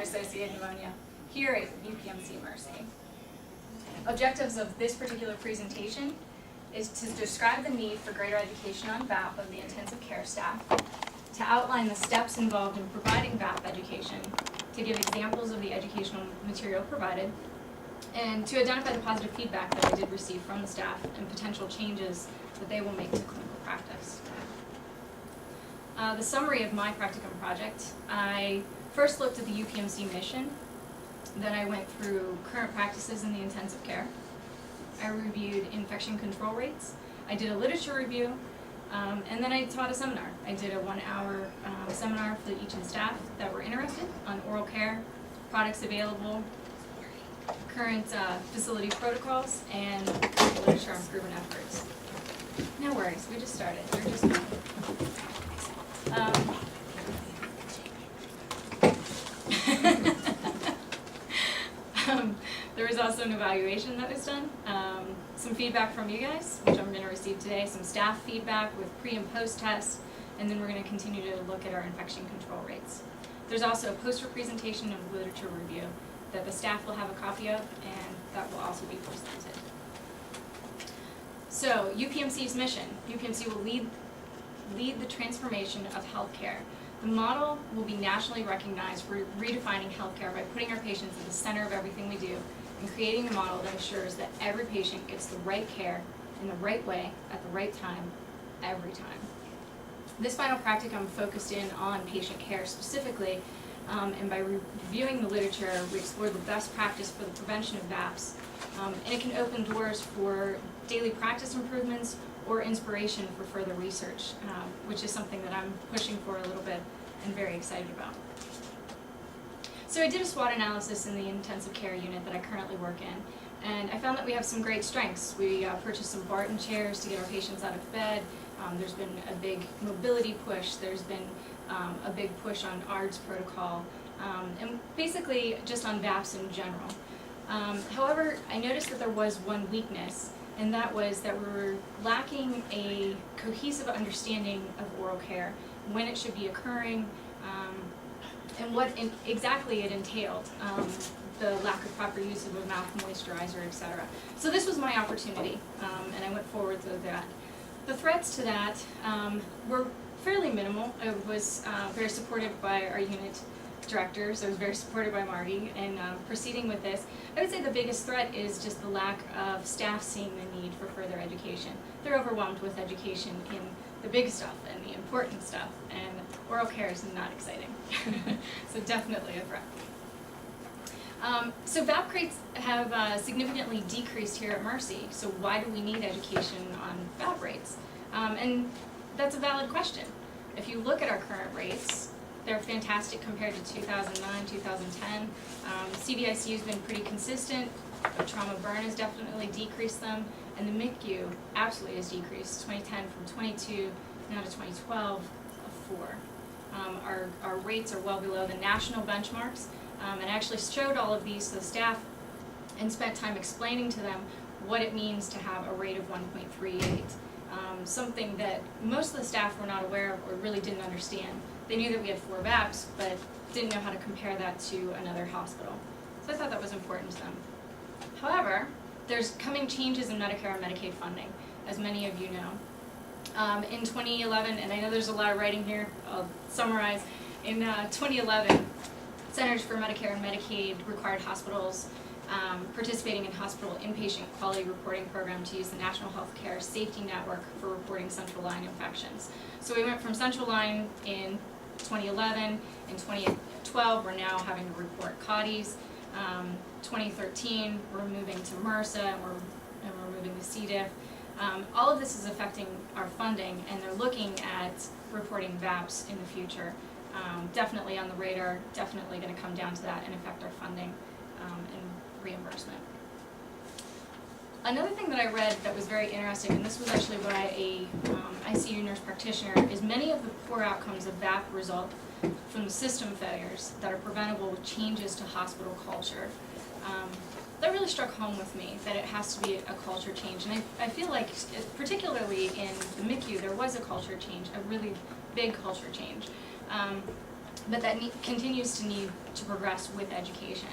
Associated Pneumonia here at UPMC Mercy. Objectives of this particular presentation is to describe the need for greater education on VAP of the intensive care staff, to outline the steps involved in providing VAP education, to give examples of the educational material provided, and to identify the positive feedback that I did receive from the staff and potential changes that they will make to clinical practice. The summary of my practicum project: I first looked at the UPMC mission, then I went through current practices in the intensive care. I reviewed infection control rates, I did a literature review, and then I taught a seminar. I did a 1-hour seminar for each of the staff that were interested on oral care, products available, current facility protocols, and literature improvement efforts. No worries, we just started. We're just there was also an evaluation that was done, some feedback from you guys, which I'm going to receive today, some staff feedback with pre and post tests, and then we're going to continue to look at our infection control rates. There's also a poster presentation and literature review that the staff will have a copy of, and that will also be presented. So, UPMC's mission. UPMC will lead the transformation of healthcare. The model will be nationally recognized for redefining healthcare by putting our patients at the center of everything we do and creating a model that ensures that every patient gets the right care in the right way at the right time, every time. This final practicum focused in on patient care specifically, and by reviewing the literature, we explored the best practice for the prevention of VAPs, and it can open doors for daily practice improvements or inspiration for further research, which is something that I'm pushing for a little bit and very excited about. So I did a SWOT analysis in the intensive care unit that I currently work in, and I found that we have some great strengths. We purchased some Barton chairs to get our patients out of bed. There's been a big mobility push. There's been a big push on ARDS protocol, and basically just on VAPs in general. However, I noticed that there was one weakness, and that was that we were lacking a cohesive understanding of oral care, when it should be occurring, and what exactly it entailed, the lack of proper use of a mouth moisturizer, etc. So this was my opportunity, and I went forward with that. The threats to that were fairly minimal. I was very supported by our unit directors. I was very supported by Marty in proceeding with this. I would say the biggest threat is just the lack of staff seeing the need for further education. They're overwhelmed with education in the big stuff and the important stuff, and oral care is not exciting. So definitely a threat. So VAP rates have significantly decreased here at Mercy. So why do we need education on VAP rates? And that's a valid question. If you look at our current rates, they're fantastic compared to 2009, 2010. CVICU has been pretty consistent. The trauma burn has definitely decreased them, and the MICU absolutely has decreased. 2010 from 22 now to 2012, a 4. Our rates are well below the national benchmarks, and I actually showed all of these to the staff and spent time explaining to them what it means to have a rate of 1.38. Something that most of the staff were not aware of or really didn't understand. They knew that we had 4 VAPs, but didn't know how to compare that to another hospital. So I thought that was important to them. However, there's coming changes in Medicare and Medicaid funding, as many of you know. In 2011, and I know there's a lot of writing here, I'll summarize. In 2011, Centers for Medicare and Medicaid required hospitals participating in hospital inpatient quality reporting program to use the National Healthcare Safety Network for reporting central line infections. So we went from central line in 2011, in 2012 we're now having to report CAUTIs, 2013 we're moving to MRSA, and we're moving to C. diff. All of this is affecting our funding, and they're looking at reporting VAPs in the future. Definitely on the radar, definitely going to come down to that and affect our funding and reimbursement. Another thing that I read that was very interesting, and this was actually by a ICU nurse practitioner, is many of the poor outcomes of VAP result from the system failures that are preventable with changes to hospital culture. That really struck home with me, that it has to be a culture change. And I feel like, particularly in the MICU, there was a culture change, a really big culture change. but that continues to need to progress with education.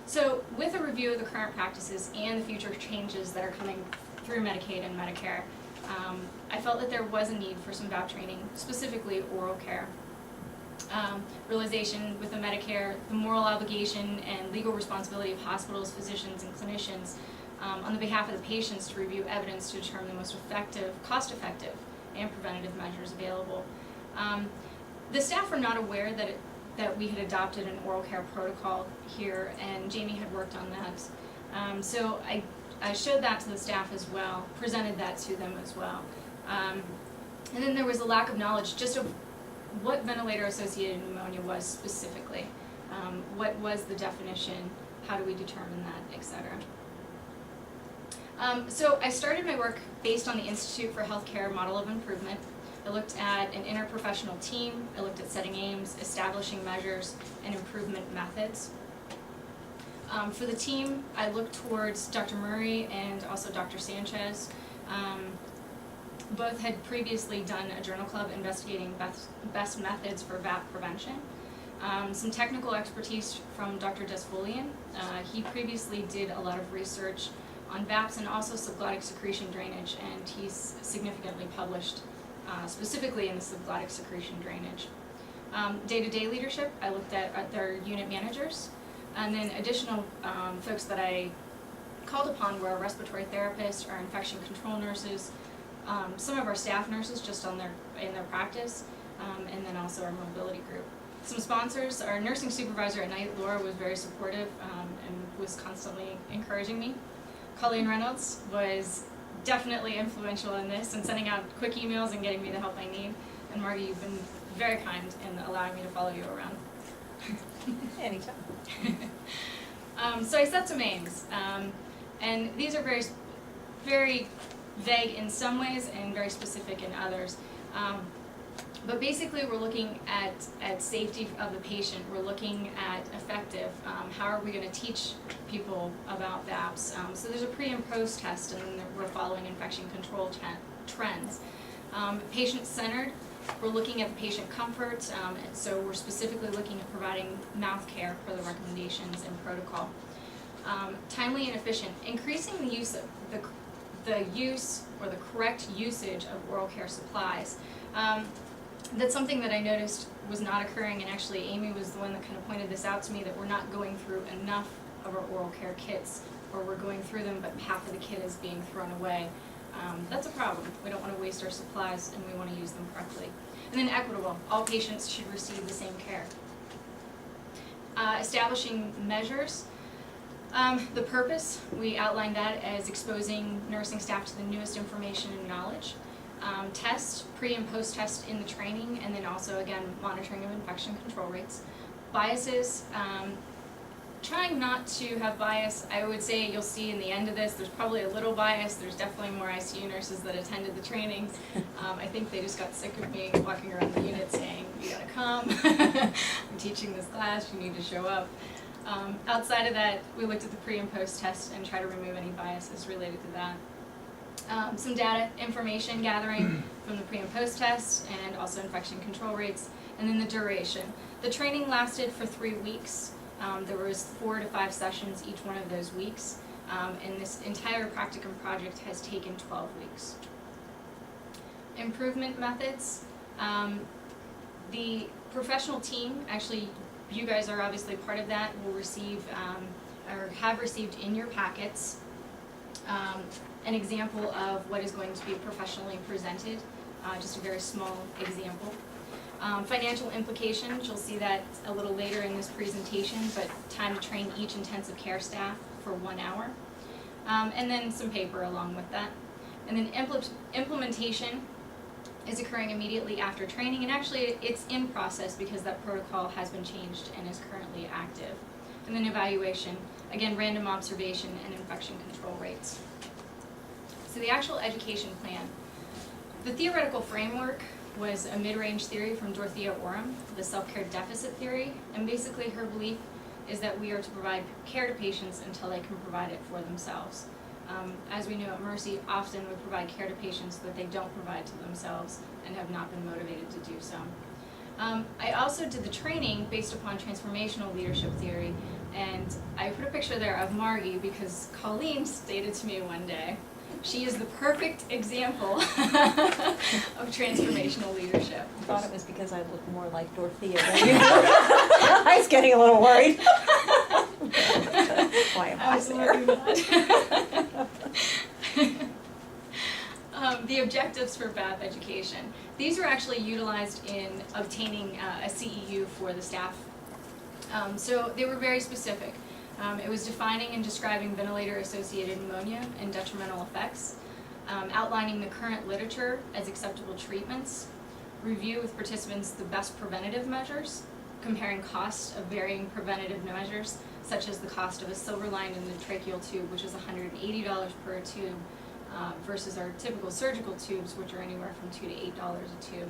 So with a review of the current practices and the future changes that are coming through Medicaid and Medicare, I felt that there was a need for some VAP training, specifically oral care. Realization with the Medicare, the moral obligation and legal responsibility of hospitals, physicians, and clinicians on the behalf of the patients to review evidence to determine the most effective, cost-effective, and preventative measures available. The staff were not aware that we had adopted an oral care protocol here, and Jamie had worked on that. So I showed that to the staff as well, presented that to them as well. And then there was a lack of knowledge just of what ventilator associated pneumonia was specifically. What was the definition, how do we determine that, etc. So I started my work based on the Institute for Healthcare Model of Improvement. I looked at an interprofessional team, I looked at setting aims, establishing measures, and improvement methods. For the team, I looked towards Dr. Murray and also Dr. Sanchez. Both had previously done a journal club investigating best methods for VAP prevention. Some technical expertise from Dr. Desfolian. He previously did a lot of research on VAPs and also subglottic secretion drainage, and he's significantly published specifically in the subglottic secretion drainage. Day-to-day leadership, I looked at their unit managers, and then additional folks that I called upon were our respiratory therapists, our infection control nurses, some of our staff nurses just in their practice, and then also our mobility group. Some sponsors, our nursing supervisor at night, Laura, was very supportive and was constantly encouraging me. Colleen Reynolds was definitely influential in this and sending out quick emails and getting me the help I need. And Margie, you've been very kind in allowing me to follow you around. Anytime. So I set some aims, and these are very, very vague in some ways and very specific in others. But basically we're looking at safety of the patient, we're looking at effective, how are we going to teach people about VAPs. So there's a pre and post test, and then we're following infection control trends. Patient-centered, we're looking at the patient comfort, so we're specifically looking at providing mouth care for the recommendations and protocol. Timely and efficient, increasing the use of the use or the correct usage of oral care supplies. That's something that I noticed was not occurring, and actually Amy was the one that kind of pointed this out to me, that we're not going through enough of our oral care kits, or we're going through them but half of the kit is being thrown away. That's a problem. We don't want to waste our supplies, and we want to use them correctly. And then equitable, all patients should receive the same care. Establishing measures. The purpose, we outlined that as exposing nursing staff to the newest information and knowledge. Test, pre and post test in the training, and then also again monitoring of infection control rates. Biases, trying not to have bias. I would say you'll see in the end of this there's probably a little bias. There's definitely more ICU nurses that attended the trainings. I think they just got sick of me walking around the unit saying, you gotta come, I'm teaching this class, you need to show up. Outside of that, we looked at the pre and post test and try to remove any biases related to that. Some data, information gathering from the pre and post test, and also infection control rates, and then the duration. The training lasted for 3 weeks. There was 4 to 5 sessions each one of those weeks, and this entire practicum project has taken 12 weeks. Improvement methods. The professional team, actually you guys are obviously part of that, will receive or have received in your packets an example of what is going to be professionally presented, just a very small example. Financial implications, you'll see that a little later in this presentation, but time to train each intensive care staff for 1 hour. And then some paper along with that. And then implementation is occurring immediately after training, and actually it's in process because that protocol has been changed and is currently active. And then evaluation, again, random observation and infection control rates. So the actual education plan. The theoretical framework was a mid-range theory from Dorothea Orem, the self-care deficit theory, and basically her belief is that we are to provide care to patients until they can provide it for themselves. As we know at Mercy, often we provide care to patients that they don't provide to themselves and have not been motivated to do so. I also did the training based upon transformational leadership theory, and I put a picture there of Margie because Colleen stated to me one day, she is the perfect example of transformational leadership. I thought it was because I look more like Dorothea than you. I was getting a little worried. Why am I there? The objectives for BAP education. These were actually utilized in obtaining a CEU for the staff. So they were very specific. It was defining and describing ventilator associated pneumonia and detrimental effects, outlining the current literature as acceptable treatments, review with participants the best preventative measures, comparing costs of varying preventative measures, such as the cost of a silver lined endotracheal tube, which is $180 per tube, versus our typical surgical tubes, which are anywhere from $2 to $8 a tube.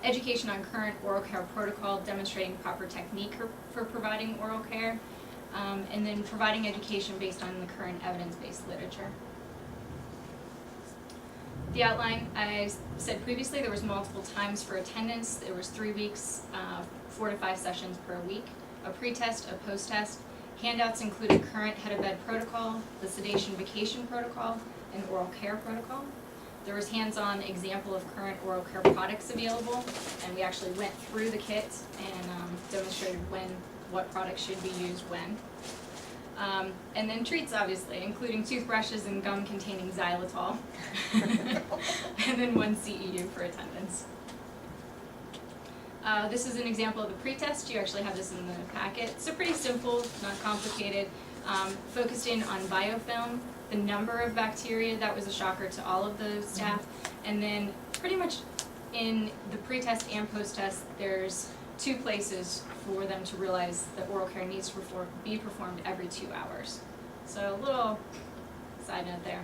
Education on current oral care protocol, demonstrating proper technique for providing oral care, and then providing education based on the current evidence-based literature. The outline, I said previously, there was multiple times for attendance. There was 3 weeks, 4 to 5 sessions per week, a pre-test, a post-test. Handouts included current head of bed protocol, the sedation vacation protocol, and oral care protocol. There was hands-on example of current oral care products available, and we actually went through the kit and demonstrated what products should be used when. And then treats, obviously, including toothbrushes and gum containing xylitol. And then 1 CEU for attendance. This is an example of the pretest. You actually have this in the packet. So pretty simple, not complicated. Focused in on biofilm, the number of bacteria, that was a shocker to all of the staff. And then pretty much in the pretest and post-test, there's 2 places for them to realize that oral care needs to be performed every 2 hours. So a little side note there.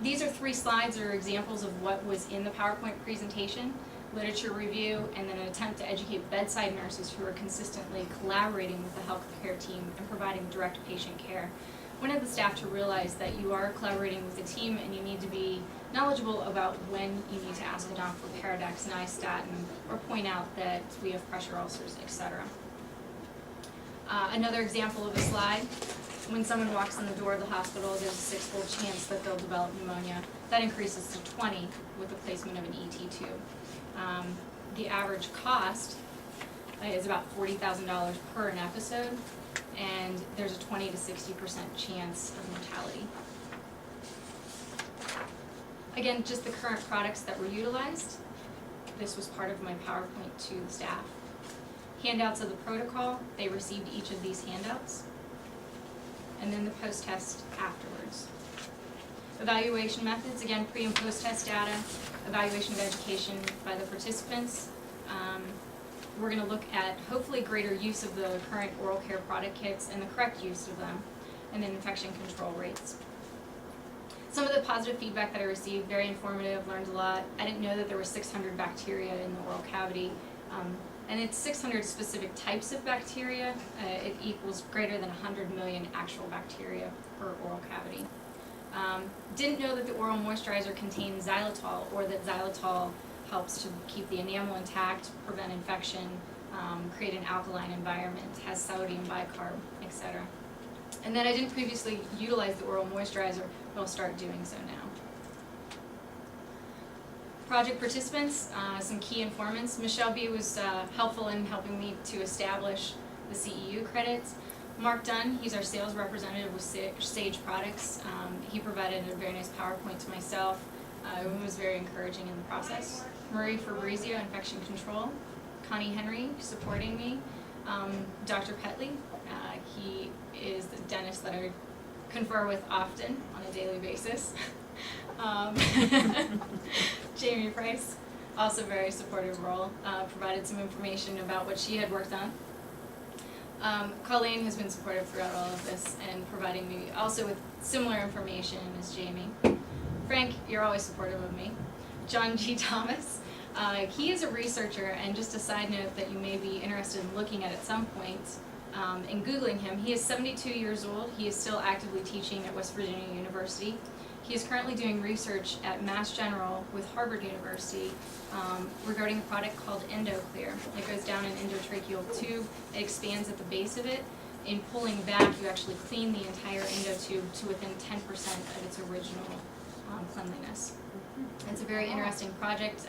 These are 3 slides or examples of what was in the PowerPoint presentation, literature review, and then an attempt to educate bedside nurses who are consistently collaborating with the healthcare team and providing direct patient care. Wanted the staff to realize that you are collaborating with a team and you need to be knowledgeable about when you need to ask a doc for Paradox, Nystatin, or point out that we have pressure ulcers, etc. Another example of a slide. When someone walks in the door of the hospital, there's a 6-fold chance that they'll develop pneumonia. That increases to 20 with the placement of an ET tube. The average cost is about $40,000 per an episode, and there's a 20 to 60% chance of mortality. Again, just the current products that were utilized. This was part of my PowerPoint to the staff. Handouts of the protocol, they received each of these handouts. And then the post-test afterwards. Evaluation methods, again, pre and post-test data, evaluation of education by the participants. We're going to look at hopefully greater use of the current oral care product kits and the correct use of them, and then infection control rates. Some of the positive feedback that I received, very informative, learned a lot. I didn't know that there were 600 bacteria in the oral cavity, and it's 600 specific types of bacteria. It equals greater than 100 million actual bacteria per oral cavity. Didn't know that the oral moisturizer contained xylitol, or that xylitol helps to keep the enamel intact, prevent infection, create an alkaline environment, has sodium bicarb, etc. And then I didn't previously utilize the oral moisturizer, but I'll start doing so now. Project participants, some key informants. Michelle B. was helpful in helping me to establish the CEU credits. Mark Dunn, he's our sales representative with Sage Products. He provided a very nice PowerPoint to myself. It was very encouraging in the process. Marie Fabrizio, infection control. Connie Henry, supporting me. Dr. Petley, he is the dentist that I confer with often on a daily basis. Jamie Price, also very supportive role, provided some information about what she had worked on. Colleen has been supportive throughout all of this and providing me also with similar information as Jamie. Frank, you're always supportive of me. John G. Thomas, he is a researcher, and just a side note that you may be interested in looking at some point, in Googling him. He is 72 years old. He is still actively teaching at West Virginia University. He is currently doing research at Mass General with Harvard University regarding a product called EndoClear. It goes down an endotracheal tube, it expands at the base of it. In pulling back, you actually clean the entire endotube to within 10% of its original cleanliness. It's a very interesting project.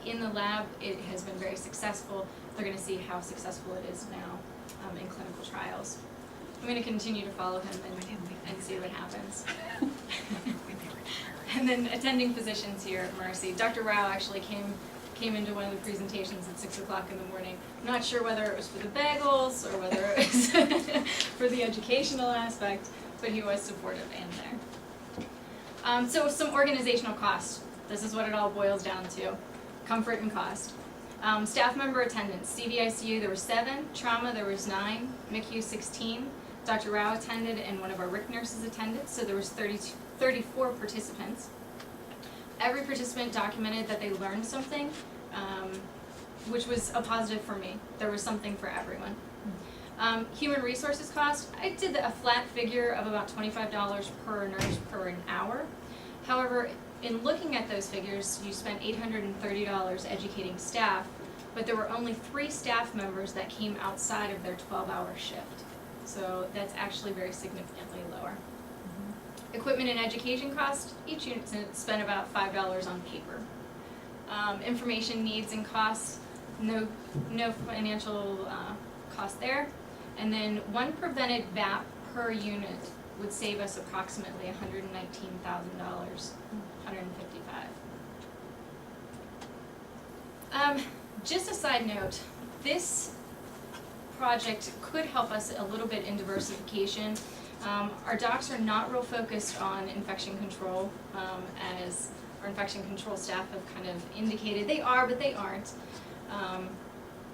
In the lab, it has been very successful. They're going to see how successful it is now in clinical trials. I'm going to continue to follow him and see what happens. And then attending physicians here at Mercy. Dr. Rao actually came into one of the presentations at 6 o'clock in the morning. I'm not sure whether it was for the bagels or whether it was for the educational aspect, but he was supportive and there. So some organizational costs. This is what it all boils down to. Comfort and cost. Staff member attendance. CVICU there were 7, trauma there was 9, MICU 16. Dr. Rao attended and one of our RIC nurses attended, so there was 34 participants. Every participant documented that they learned something, which was a positive for me. There was something for everyone. Human resources cost, I did a flat figure of about $25 per nurse per an hour. However, in looking at those figures, you spent $830 educating staff, but there were only 3 staff members that came outside of their 12-hour shift. So that's actually very significantly lower. Equipment and education cost, each unit spent about $5 on paper. Information needs and costs, no financial cost there. And then 1 prevented VAP per unit would save us approximately $119,000, $155,000. Just a side note, this project could help us a little bit in diversification. Our docs are not real focused on infection control, as our infection control staff have kind of indicated. They are, but they aren't.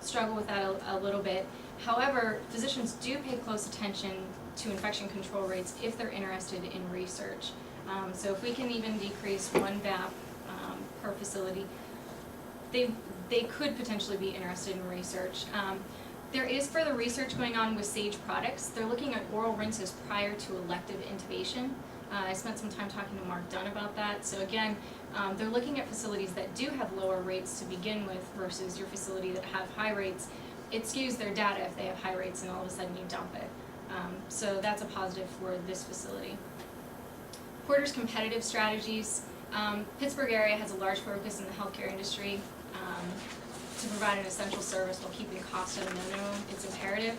Struggle with that a little bit. However, physicians do pay close attention to infection control rates if they're interested in research. So if we can even decrease 1 VAP per facility, they could potentially be interested in research. There is further research going on with Sage products. They're looking at oral rinses prior to elective intubation. I spent some time talking to Mark Dunn about that. So again, they're looking at facilities that do have lower rates to begin with versus your facility that have high rates. It skews their data if they have high rates and all of a sudden you dump it. So that's a positive for this facility. Porter's competitive strategies. Pittsburgh area has a large focus in the healthcare industry. To provide an essential service while keeping costs at a minimum, it's imperative.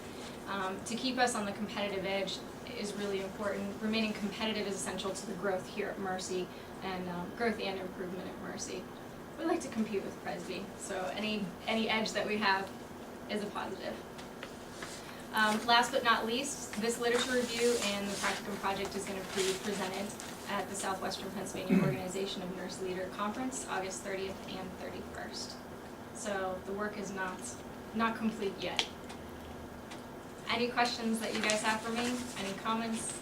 To keep us on the competitive edge is really important. Remaining competitive is essential to the growth here at Mercy and growth and improvement at Mercy. We like to compete with Presby, so any edge that we have is a positive. Last but not least, this literature review and the practicum project is going to be presented at the Southwestern Pennsylvania Organization of Nurse Leader Conference, August 30th and 31st. So the work is not complete yet. Any questions that you guys have for me? Any comments?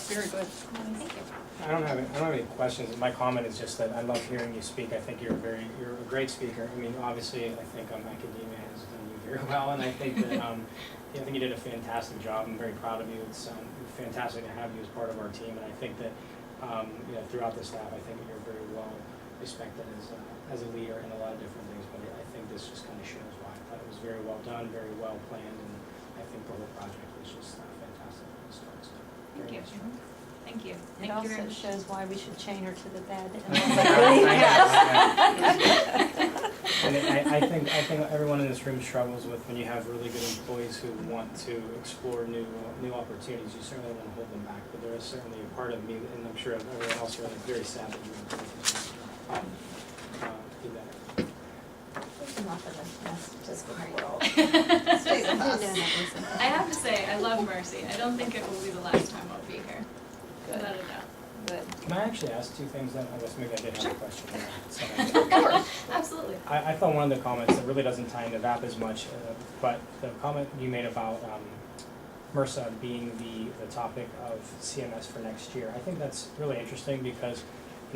Very good. Thank you. I don't have any questions. My comment is just that I love hearing you speak. I think you're a great speaker. I mean, obviously, I think academia has done you very well, and I think that I think you did a fantastic job. I'm very proud of you. It's fantastic to have you as part of our team, and I think that throughout the staff, I think that you're very well respected as a leader in a lot of different things. But I think this just kind of shows why. I thought it was very well done, very well planned, and I think the whole project was just fantastic from the start. So Thank you. nice job. Thank you. It Thank you very also much. shows why we should chain her to the bed. And I think everyone in this room struggles with when you have really good employees who want to explore new opportunities. You certainly don't want to hold them back, but there is certainly a part of me, and I'm sure everyone else here, that's very sad that you do that. There's nothing that's just in the world. Stay with us. I have to say, I love Mercy. I don't think it will be the last time I'll be here. Good. Without a doubt. Good. Can I actually ask 2 things then? I guess maybe I did have a question. Absolutely. I thought one of the comments that really doesn't tie into VAP as much, but the comment you made about MRSA being the topic of CMS for next year, I think that's really interesting because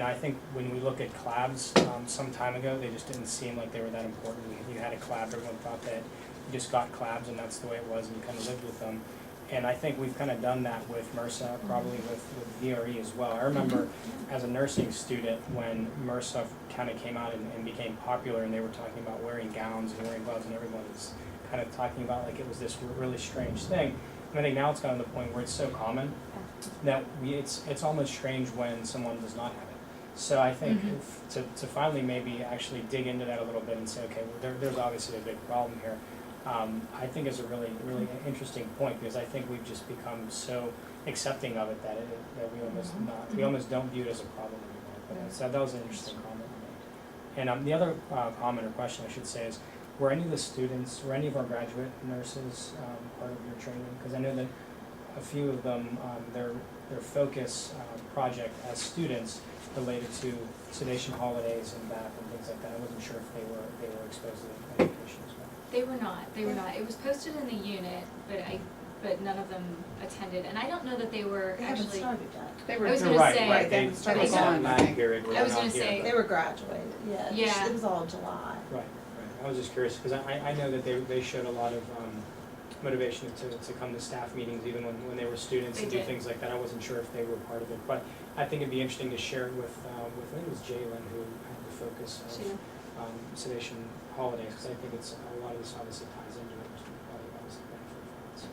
I think when we look at CLABs some time ago, they just didn't seem like they were that important. You had a CLAB, everyone thought that you just got CLABs and that's the way it was and you kind of lived with them. And I think we've kind of done that with MRSA, probably with VRE as well. I remember as a nursing student when MRSA kind of came out and became popular, and they were talking about wearing gowns and wearing gloves, and everyone was kind of talking about like it was this really strange thing. And I think now it's gotten to the point where it's so common that it's almost strange when someone does not have it. So I think to finally maybe actually dig into that a little bit and say, okay, well, there's obviously a big problem here. I think is a really interesting point, because I think we've just become so accepting of it that we almost don't view it as a problem anymore. But so that was an interesting comment to make. And the other comment or question I should say is, were any of the students, were any of our graduate nurses part of your training? Because I know that a few of them, their focus project as students related to sedation holidays and BAP and things like that. I wasn't sure if they were exposed to the medication as well. They were not. They were not. It was posted in the unit, but none of them attended. And I don't know that they were They haven't actually. started yet. They were I was You're gonna right, say. right. They haven't started They going, I lag think. period where I was they're gonna not here, say- but- They were graduated, yeah. Yeah. It was all July. Right. I was just curious, because I know that they showed a lot of motivation to come to staff meetings, even when they were students, They and do did. things like that. I wasn't sure if they were part of it, but I think it'd be interesting to share it with I think it was Jalen who had the focus of sedation holidays, because I think it's a lot of this obviously ties into it, which would probably obviously benefit from it. So,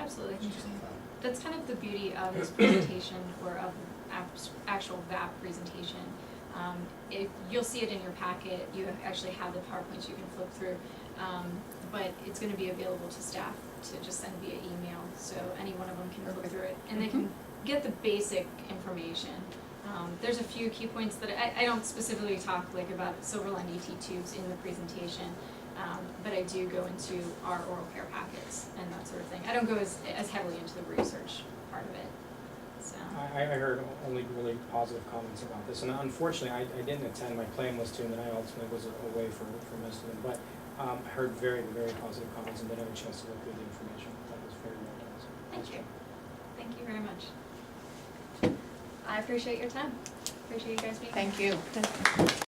Absolutely. interesting thought. That's kind of the beauty of this presentation, or of actual VAP presentation. If you'll see it in your packet, you actually have the PowerPoints you can flip through, but it's going to be available to staff to just send via email, so any one of them can flip through it, and they can get the basic information. There's a few key points that I don't specifically talk like about Silverline ET tubes in the presentation, but I do go into our oral care packets and that sort of thing. I don't go as heavily into the research part of it. So. I heard only really positive comments about this, and unfortunately I didn't attend. My plan was to, and then I ultimately was away for most of them, but I heard very positive comments and didn't have a chance to look through the information. That was very well done. So Thank you. Thank you very much. I appreciate your time. Appreciate you guys being here. Thank you.